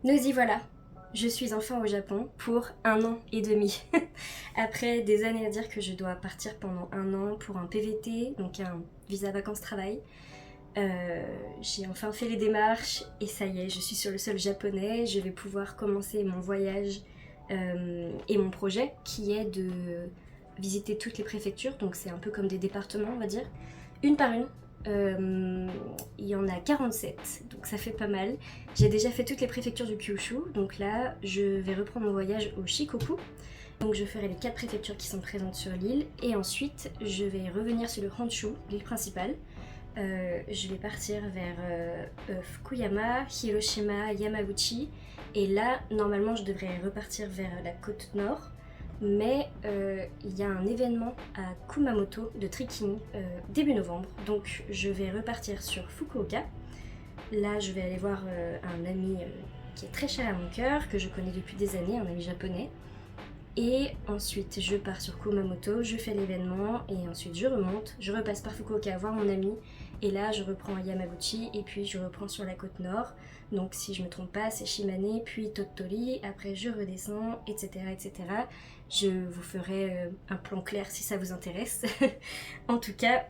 Nous y voilà. Je suis enfin au Japon pour 1 an et demi. Après des années à dire que je dois partir pendant 1 an pour un PVT, donc un visa vacances-travail. J'ai enfin fait les démarches et ça y est, je suis sur le sol japonais. Je vais pouvoir commencer mon voyage et mon projet qui est de visiter toutes les préfectures. Donc c'est un peu comme des départements, on va dire, une par une. Il y en a 47, donc ça fait pas mal. J'ai déjà fait toutes les préfectures du Kyushu, donc là je vais reprendre mon voyage au Shikoku. Donc je ferai les 4 préfectures qui sont présentes sur l'île et ensuite je vais revenir sur le Honshu, l'île principale. Je vais partir vers Fukuyama, Hiroshima, Yamaguchi et là normalement je devrais repartir vers la côte nord. Mais il y a un événement à Kumamoto de trekking début novembre, donc je vais repartir sur Fukuoka. Là je vais aller voir un ami qui est très cher à mon cœur, que je connais depuis des années, un ami japonais. Et ensuite je pars sur Kumamoto, je fais l'événement et ensuite je remonte, je repasse par Fukuoka voir mon ami et là je reprends à Yamaguchi et puis je reprends sur la côte nord. Donc si je me trompe pas c'est Shimane puis Tottori, après je redescends etc. etc. Je vous ferai un plan clair si ça vous intéresse. En tout cas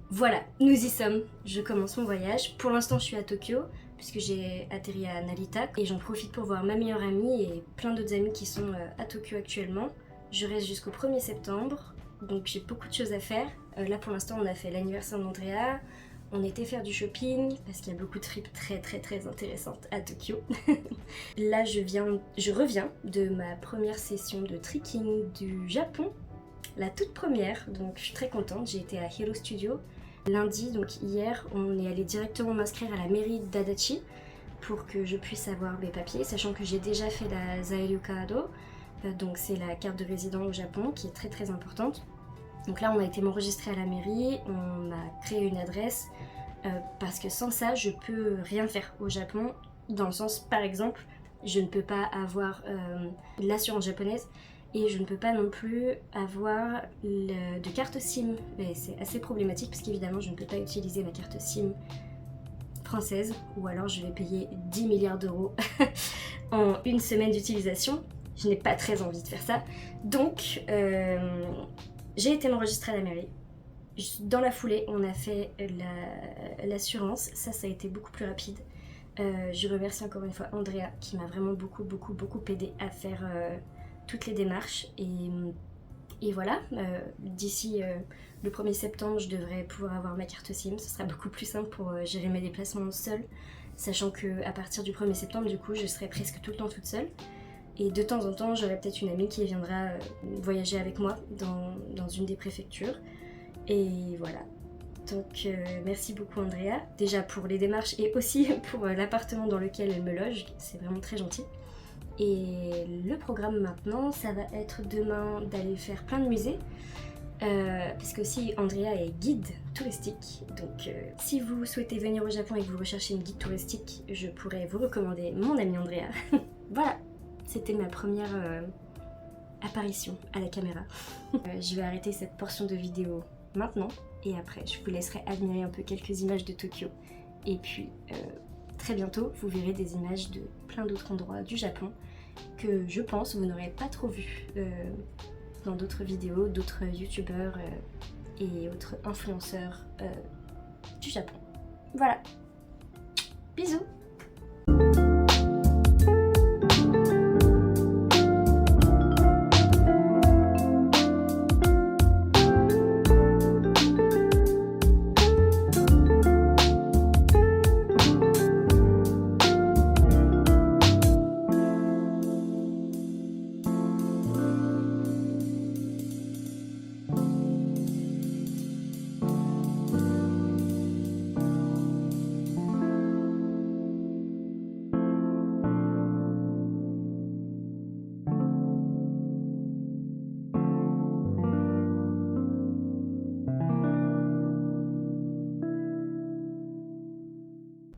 voilà, nous y sommes, je commence mon voyage. Pour l'instant je suis à Tokyo puisque j'ai atterri à Narita et j'en profite pour voir ma meilleure amie et plein d'autres amis qui sont à Tokyo actuellement. Je reste jusqu'au 1er septembre, donc j'ai beaucoup de choses à faire. Là pour l'instant on a fait l'anniversaire d'Andrea, on était faire du shopping parce qu'il y a beaucoup de trips très intéressantes à Tokyo. Là je reviens de ma première session de trekking du Japon, la toute première, donc je suis très contente. J'ai été à Hero Studio. Lundi, donc hier, on est allé directement m'inscrire à la mairie d'Adachi pour que je puisse avoir mes papiers, sachant que j'ai déjà fait la Zairyu Kado, donc c'est la carte de résident au Japon qui est très importante. Donc là on a été m'enregistrer à la mairie, on m'a créé une adresse parce que sans ça je peux rien faire au Japon, dans le sens par exemple je ne peux pas avoir l'assurance japonaise et je ne peux pas non plus avoir de carte SIM. C'est assez problématique parce qu'évidemment je ne peux pas utiliser ma carte SIM française ou alors je vais payer 10 milliards d'euros en une semaine d'utilisation. Je n'ai pas très envie de faire ça. Donc j'ai été m'enregistrer à la mairie. Dans la foulée, on a fait l'assurance. Ça a été beaucoup plus rapide. Je remercie encore une fois Andrea qui m'a vraiment beaucoup aidé à faire toutes les démarches. Et voilà, d'ici le 1er septembre, je devrais pouvoir avoir ma carte SIM. Ce sera beaucoup plus simple pour gérer mes déplacements seule. Sachant qu'à partir du 1er septembre, du coup, je serai presque tout le temps toute seule. Et de temps en temps, j'aurai peut-être une amie qui viendra voyager avec moi dans une des préfectures. Et voilà. Donc merci beaucoup Andrea, déjà pour les démarches et aussi pour l'appartement dans lequel elle me loge, c'est vraiment très gentil. Et le programme maintenant, ça va être demain d'aller faire plein de musées, parce que aussi Andrea est guide touristique, donc si vous souhaitez venir au Japon et que vous recherchez une guide touristique, je pourrais vous recommander mon ami Andrea. Voilà, c'était ma première apparition à la caméra. Je vais arrêter cette portion de vidéo maintenant et après je vous laisserai admirer un peu quelques images de Tokyo et puis très bientôt vous verrez des images de plein d'autres endroits du Japon que je pense vous n'aurez pas trop vu dans d'autres vidéos, d'autres youtubeurs et autres influenceurs du Japon. Voilà, bisous.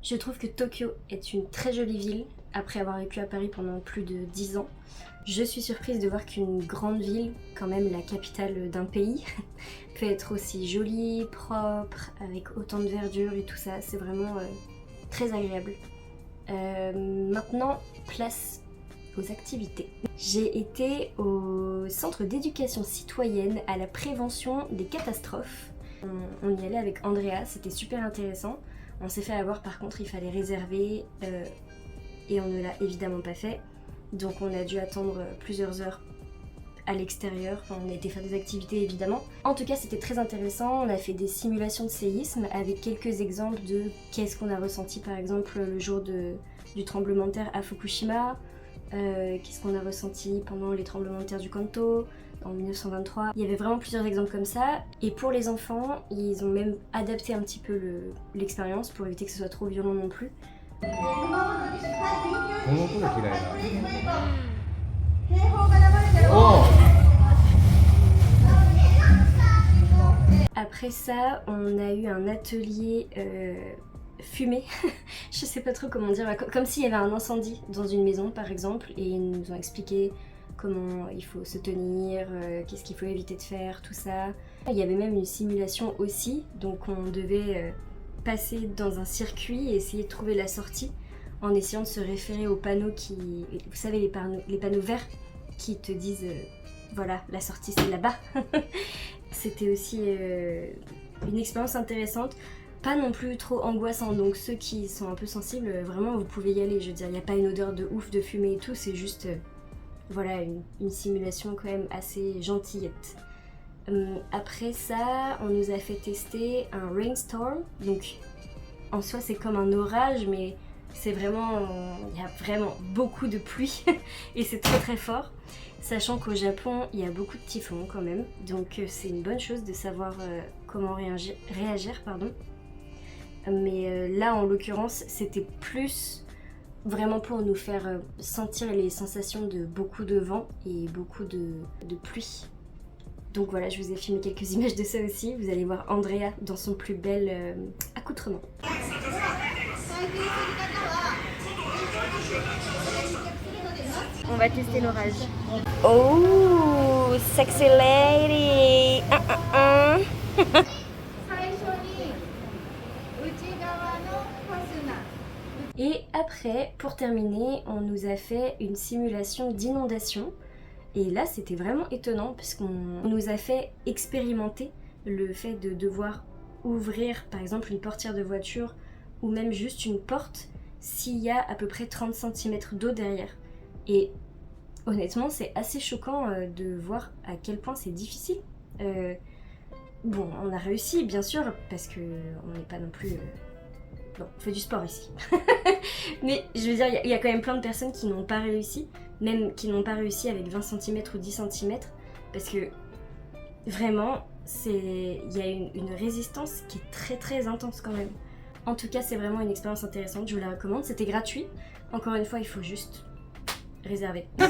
Je trouve que Tokyo est une très jolie ville, après avoir vécu à Paris pendant plus de 10 ans. Je suis surprise de voir qu'une grande ville, quand même la capitale d'un pays, peut être aussi jolie, propre, avec autant de verdure et tout ça. C'est vraiment très agréable. maintenant, place aux activités. J'ai été au centre d'éducation citoyenne à la prévention des catastrophes. On y allait avec Andrea, c'était super intéressant. On s'est fait avoir, par contre il fallait réserver et on ne l'a évidemment pas fait. Donc on a dû attendre plusieurs heures à l'extérieur, enfin, on a été faire des activités évidemment. En tout cas c'était très intéressant, on a fait des simulations de séisme avec quelques exemples de qu'est-ce qu'on a ressenti par exemple le jour du tremblement de terre à Fukushima, qu'est-ce qu'on a ressenti pendant les tremblements de terre du Kanto en 1923. Il y avait vraiment plusieurs exemples comme ça, et pour les enfants ils ont même adapté un petit peu l'expérience pour éviter que ce soit trop violent non plus. Après ça, on a eu un atelier fumée, je sais pas trop comment dire, comme s'il y avait un incendie dans une maison par exemple, et ils nous ont expliqué comment il faut se tenir, qu'est-ce qu'il faut éviter de faire, tout ça. Il y avait même une simulation aussi, donc on devait passer dans un circuit et essayer de trouver la sortie en essayant de se référer aux panneaux qui... Vous savez, les panneaux verts qui te disent voilà, la sortie c'est là-bas. C'était aussi une expérience intéressante, pas non plus trop angoissante, donc ceux qui sont un peu sensibles, vraiment vous pouvez y aller. Je veux dire, il n'y a pas une odeur de ouf de fumée et tout, c'est juste voilà, une simulation quand même assez gentillette. Après ça, on nous a fait tester un rainstorm, donc en soi c'est comme un orage, mais c'est vraiment, il y a vraiment beaucoup de pluie et c'est très très fort, sachant qu'au Japon il y a beaucoup de typhons quand même, donc c'est une bonne chose de savoir comment réagir, pardon. Mais là en l'occurrence c'était plus vraiment pour nous faire sentir les sensations de beaucoup de vent et beaucoup de pluie. Donc voilà, je vous ai filmé quelques images de ça aussi. Vous allez voir Andrea dans son plus bel accoutrement. On va tester l'orage. Oh, sexy lady. Et après, pour terminer, on nous a fait une simulation d'inondation. Et là, c'était vraiment étonnant puisqu'on nous a fait expérimenter le fait de devoir ouvrir, par exemple, une portière de voiture ou même juste une porte s'il y a à peu près 30 cm d'eau derrière. Et honnêtement, c'est assez choquant de voir à quel point c'est difficile. Bon, on a réussi, bien sûr, parce qu'on n'est pas non plus... Bon, on fait du sport ici. Mais je veux dire, il y a quand même plein de personnes qui n'ont pas réussi, même qui n'ont pas réussi avec 20 cm ou 10 cm, parce que vraiment, il y a une résistance qui est très très intense quand même. En tout cas, c'est vraiment une expérience intéressante, je vous la recommande. C'était gratuit. Encore une fois, il faut juste réserver. Oh.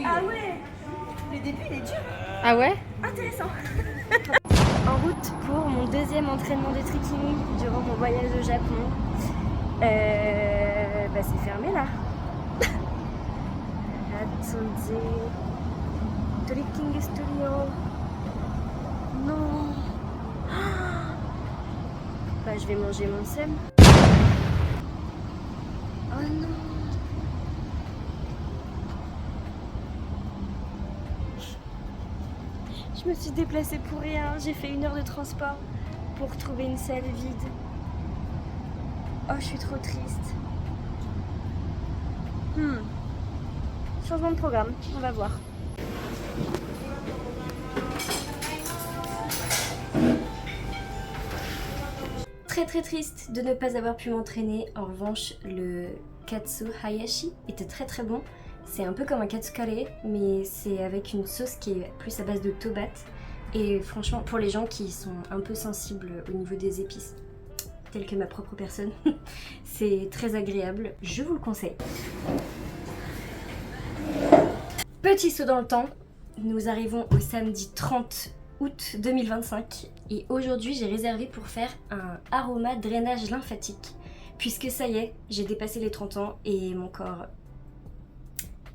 Ah ouais, le début il est dur. Ah ouais? Intéressant. En route pour mon deuxième entraînement de trekking durant mon voyage au Japon. Bah c'est fermé là. Attendez. Trekking Studio. Non. Bah je vais manger mon sem. Oh non. Je me suis déplacée pour rien, j'ai fait 1 heure de transport pour trouver une salle vide. Oh, je suis trop triste. Changement de programme, on va voir. Très très triste de ne pas avoir pu m'entraîner. En revanche, le katsu hayashi était très très bon. C'est un peu comme un katsu kare, mais c'est avec une sauce qui est plus à base de tomates. Et franchement, pour les gens qui sont un peu sensibles au niveau des épices, telles que ma propre personne, c'est très agréable. Je vous le conseille. Petit saut dans le temps, nous arrivons au samedi 30 août 2025. Et aujourd'hui, j'ai réservé pour faire un aroma drainage lymphatique. Puisque ça y est, j'ai dépassé les 30 ans et mon corps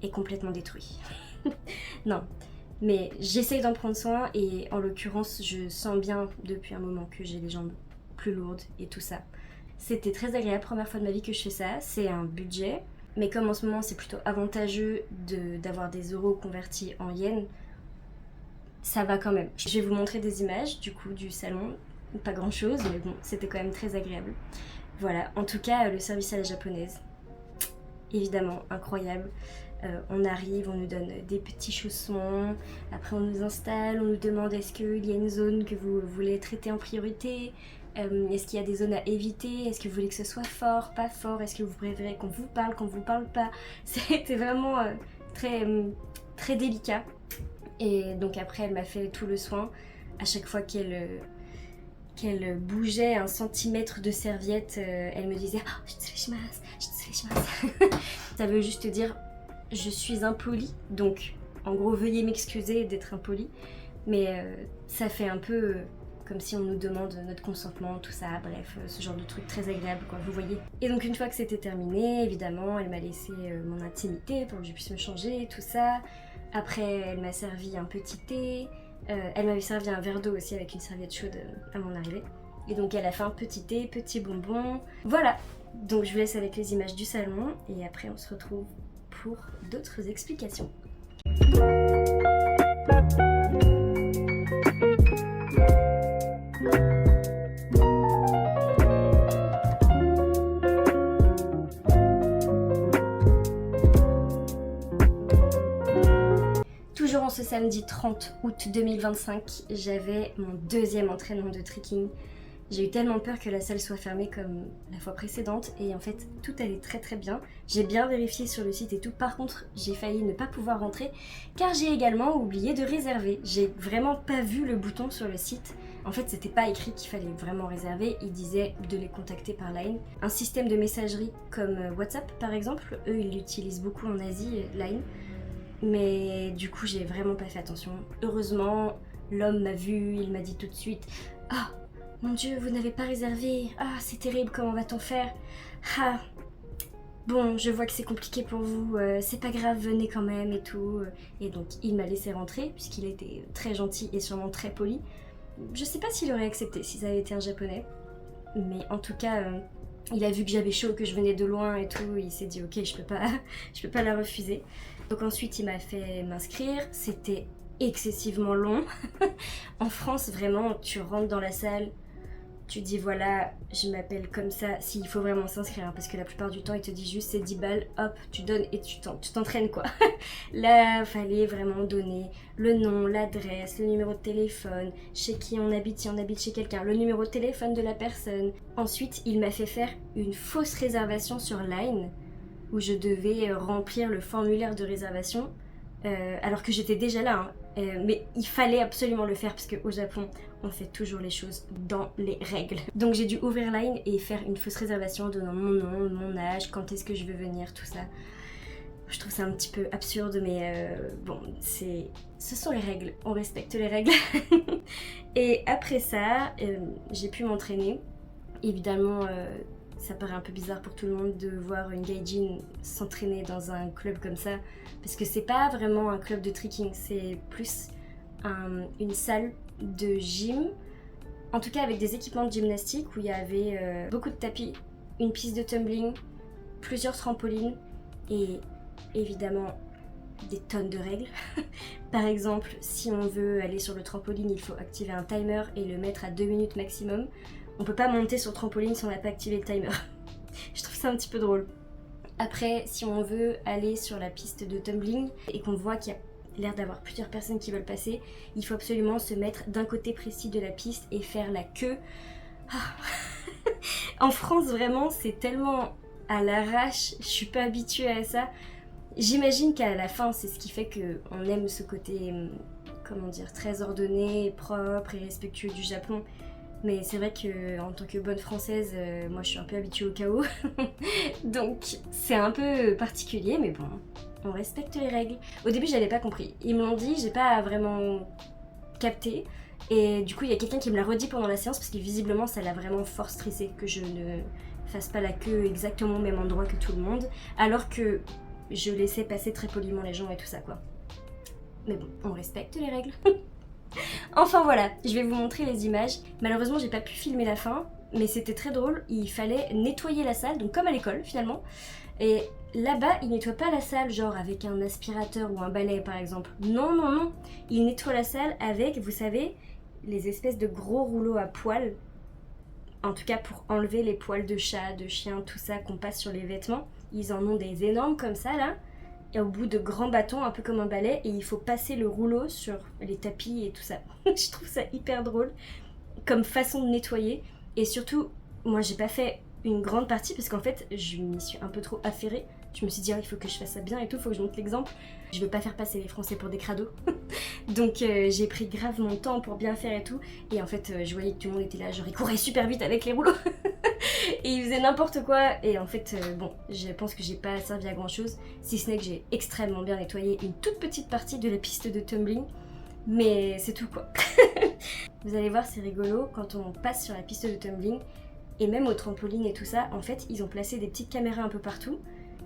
est complètement détruit. Non, Mais j'essaye d'en prendre soin et en l'occurrence, je sens bien depuis un moment que j'ai les jambes plus lourdes et tout ça. C'était très agréable, première fois de ma vie que je fais ça. C'est un budget, mais comme en ce moment c'est plutôt avantageux d'avoir des euros convertis en yens, ça va quand même. Je vais vous montrer des images du coup du salon, pas grand chose, mais bon, c'était quand même très agréable. Voilà, en tout cas, le service à la japonaise, évidemment, incroyable. On arrive, on nous donne des petits chaussons, après on nous installe, on nous demande est-ce qu'il y a une zone que vous voulez traiter en priorité, est-ce qu'il y a des zones à éviter, est-ce que vous voulez que ce soit fort, pas fort, est-ce que vous préférez qu'on vous parle pas. C'était vraiment très délicat. Et donc après elle m'a fait tout le soin. À chaque fois qu'elle bougeait 1 centimètre de serviette, elle me disait oh, shitsureshimasu. Ça veut juste dire je suis impolie, donc en gros veuillez m'excuser d'être impolie, mais ça fait un peu comme si on nous demande notre consentement, tout ça, bref, ce genre de truc très agréable quoi, vous voyez. Et donc une fois que c'était terminé, évidemment, elle m'a laissé mon intimité pour que je puisse me changer, tout ça. Après, elle m'a servi un petit thé, elle m'avait servi un verre d'eau aussi avec une serviette chaude à mon arrivée. Et donc elle a fait un petit thé, petit bonbon, voilà. Donc je vous laisse avec les images du salon et après on se retrouve pour d'autres explications. Toujours en ce samedi 30 août 2025, j'avais mon 2e entraînement de trekking. J'ai eu tellement peur que la salle soit fermée comme la fois précédente et en fait tout allait très bien. J'ai bien vérifié sur le site et tout, par contre j'ai failli ne pas pouvoir rentrer car j'ai également oublié de réserver. J'ai vraiment pas vu le bouton sur le site. En fait c'était pas écrit qu'il fallait vraiment réserver, il disait de les contacter par Line. Un système de messagerie comme WhatsApp par exemple, eux ils l'utilisent beaucoup en Asie, Line. Mais du coup j'ai vraiment pas fait attention. Heureusement l'homme m'a vu, il m'a dit tout de suite « Ah, mon Dieu, vous n'avez pas réservé. Ah, c'est terrible, comment va-t-on faire? Ah, bon, je vois que c'est compliqué pour vous, c'est pas grave, venez quand même et tout. » Et donc, il m'a laissé rentrer, puisqu'il était très gentil et sûrement très poli. Je sais pas s'il aurait accepté si ça avait été un japonais, mais en tout cas, il a vu que j'avais chaud, que je venais de loin et tout, il s'est dit ok, je peux pas la refuser. Donc ensuite, il m'a fait m'inscrire, c'était excessivement long. En France, vraiment, tu rentres dans la salle, tu dis voilà, je m'appelle comme ça, s'il faut vraiment s'inscrire, hein, parce que la plupart du temps, il te dit juste c'est 10 balles, hop, tu donnes et tu t'entraînes quoi. Là, fallait vraiment donner le nom, l'adresse, le numéro de téléphone, chez qui on habite, si on habite chez quelqu'un, le numéro de téléphone de la personne. Ensuite, il m'a fait faire une fausse réservation sur Line, où je devais remplir le formulaire de réservation, alors que j'étais déjà là, hein. Mais il fallait absolument le faire parce qu'au Japon on fait toujours les choses dans les règles. Donc j'ai dû ouvrir Line et faire une fausse réservation donnant mon nom, mon âge, quand est-ce que je veux venir, tout ça. Je trouve ça un petit peu absurde mais bon, ce sont les règles, on respecte les règles. Et après ça, j'ai pu m'entraîner. Évidemment, ça paraît un peu bizarre pour tout le monde de voir une gaijin s'entraîner dans un club comme ça, parce que c'est pas vraiment un club de trekking, c'est plus une salle de gym, en tout cas avec des équipements de gymnastique où il y avait beaucoup de tapis, une piste de tumbling, plusieurs trampolines et évidemment des tonnes de règles. Par exemple, si on veut aller sur le trampoline, il faut activer un timer et le mettre à 2 minutes maximum. On peut pas monter sur le trampoline si on n'a pas activé le timer. Je trouve ça un petit peu drôle. Après, si on veut aller sur la piste de tumbling et qu'on voit qu'il y a l'air d'avoir plusieurs personnes qui veulent passer, il faut absolument se mettre d'un côté précis de la piste et faire la queue. Ah. En France, vraiment, c'est tellement à l'arrache, je suis pas habituée à ça. J'imagine qu'à la fin, c'est ce qui fait qu'on aime ce côté, comment dire, très ordonné, propre et respectueux du Japon. Mais c'est vrai qu'en tant que bonne française, moi je suis un peu habituée au chaos. Donc c'est un peu particulier, mais bon, on respecte les règles. Au début j'avais pas compris. Ils me l'ont dit, j'ai pas vraiment capté. Et du coup il y a quelqu'un qui me l'a redit pendant la séance parce que visiblement ça l'a vraiment fort stressé que je ne fasse pas la queue exactement au même endroit que tout le monde. Alors que je laissais passer très poliment les gens et tout ça quoi. Mais bon, on respecte les règles. Enfin voilà, je vais vous montrer les images. Malheureusement, j'ai pas pu filmer la fin, mais c'était très drôle. Il fallait nettoyer la salle, donc comme à l'école finalement. Et là-bas, ils nettoient pas la salle genre avec un aspirateur ou un balai par exemple. Non, non, non. Ils nettoient la salle avec, vous savez, les espèces de gros rouleaux à poils. En tout cas pour enlever les poils de chat, de chien, tout ça qu'on passe sur les vêtements. Ils en ont des énormes comme ça là. Et au bout de grands bâtons, un peu comme un balai, et il faut passer le rouleau sur les tapis et tout ça. Je trouve ça hyper drôle comme façon de nettoyer. Et surtout, moi j'ai pas fait une grande partie parce qu'en fait je m'y suis un peu trop affairée. Je me suis dit, il faut que je fasse ça bien et tout, il faut que je montre l'exemple. Je veux pas faire passer les Français pour des crados. Donc j'ai pris grave mon temps pour bien faire et tout. Et en fait, je voyais que tout le monde était là, genre ils couraient super vite avec les rouleaux. Et ils faisaient n'importe quoi. Et en fait, bon, je pense que j'ai pas servi à grand chose. Si ce n'est que j'ai extrêmement bien nettoyé une toute petite partie de la piste de tumbling. Mais c'est tout quoi. Vous allez voir, c'est rigolo quand on passe sur la piste de tumbling. Et même au trampoline et tout ça, en fait, ils ont placé des petites caméras un peu partout.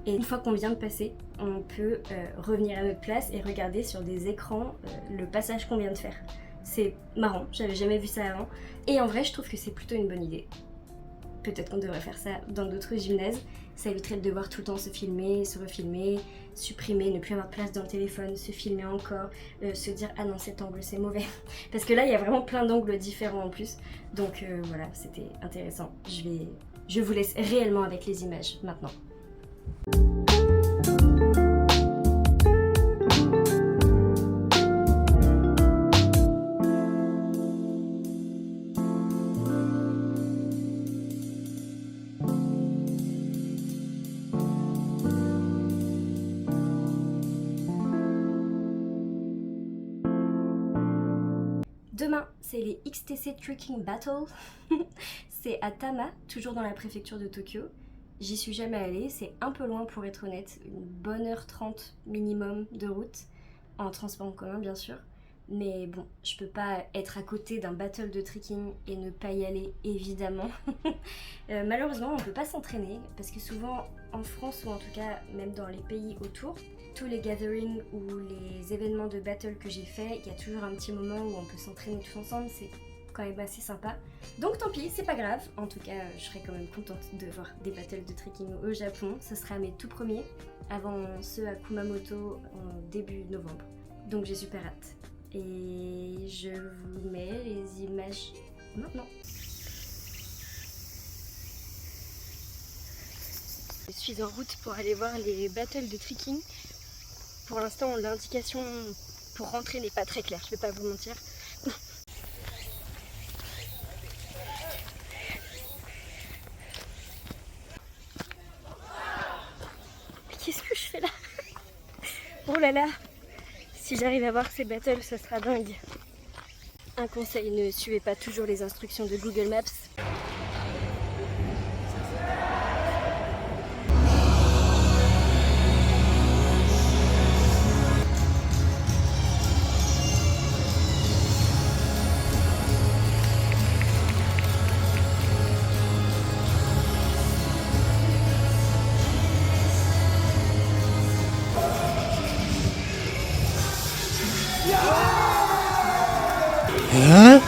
Et une fois qu'on vient de passer, on peut revenir à notre place et regarder sur des écrans le passage qu'on vient de faire. C'est marrant, j'avais jamais vu ça avant. Et en vrai, je trouve que c'est plutôt une bonne idée. Peut-être qu'on devrait faire ça dans d'autres gymnases. Ça éviterait de devoir tout le temps se filmer, se refilmer, supprimer, ne plus avoir de place dans le téléphone, se filmer encore, se dire « Ah non, cet angle c'est mauvais ». Parce que là, il y a vraiment plein d'angles différents en plus. Donc voilà, c'était intéressant. Je vous laisse réellement avec les images maintenant. Demain, c'est les XTC Trekking Battle. C'est à Tama, toujours dans la préfecture de Tokyo. J'y suis jamais allée, c'est un peu loin pour être honnête, une bonne heure 30 minimum de route, en transport en commun bien sûr. Mais bon, je peux pas être à côté d'un battle de trekking et ne pas y aller évidemment. Malheureusement, on peut pas s'entraîner parce que souvent en France ou en tout cas même dans les pays autour, tous les gatherings ou les événements de battle que j'ai fait, il y a toujours un petit moment où on peut s'entraîner tous ensemble, c'est quand même assez sympa. Donc tant pis, c'est pas grave. En tout cas, je serais quand même contente de voir des battles de trekking au Japon. Ce sera mes tout premiers, avant ceux à Kumamoto en début novembre. Donc j'ai super hâte. Et je vous mets les images maintenant. Je suis en route pour aller voir les battles de trekking. Pour l'instant, l'indication pour rentrer n'est pas très claire, je vais pas vous mentir. Mais qu'est-ce que je fais là? Oh là là! Si j'arrive à voir ces battles, ce sera dingue. Un conseil, ne suivez pas toujours les instructions de Google Maps. Hein?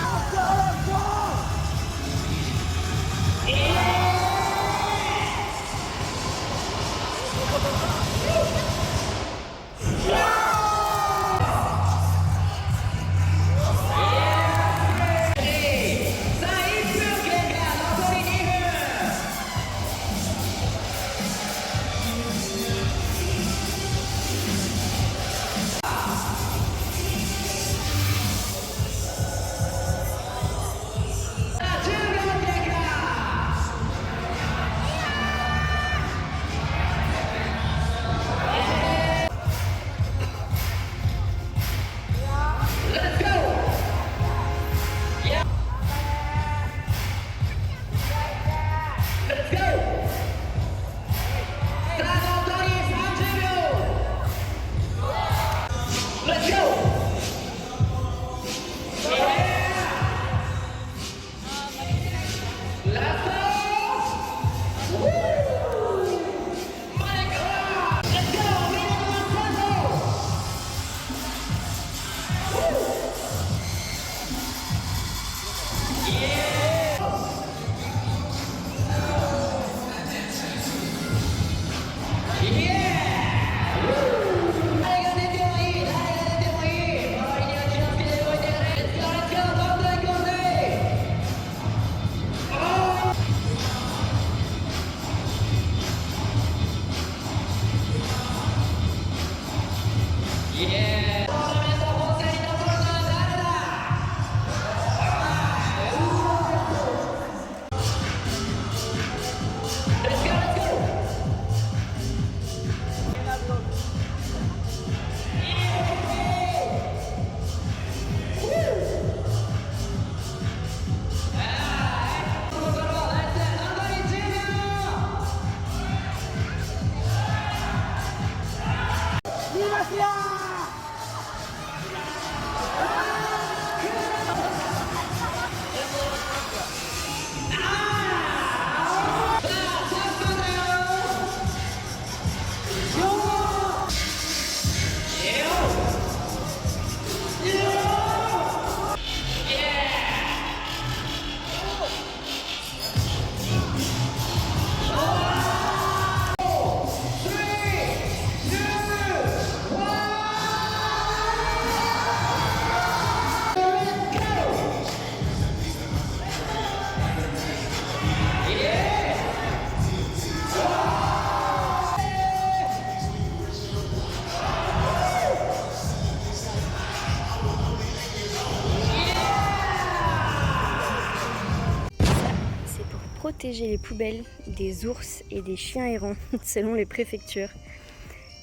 Protéger les poubelles des ours et des chiens errants selon les préfectures.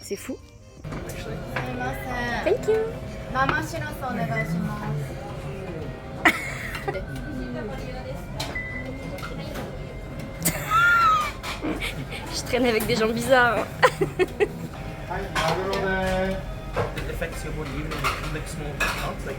C'est fou. Thank you. Je traîne avec des gens bizarres. It affects your body even if you make small amounts, like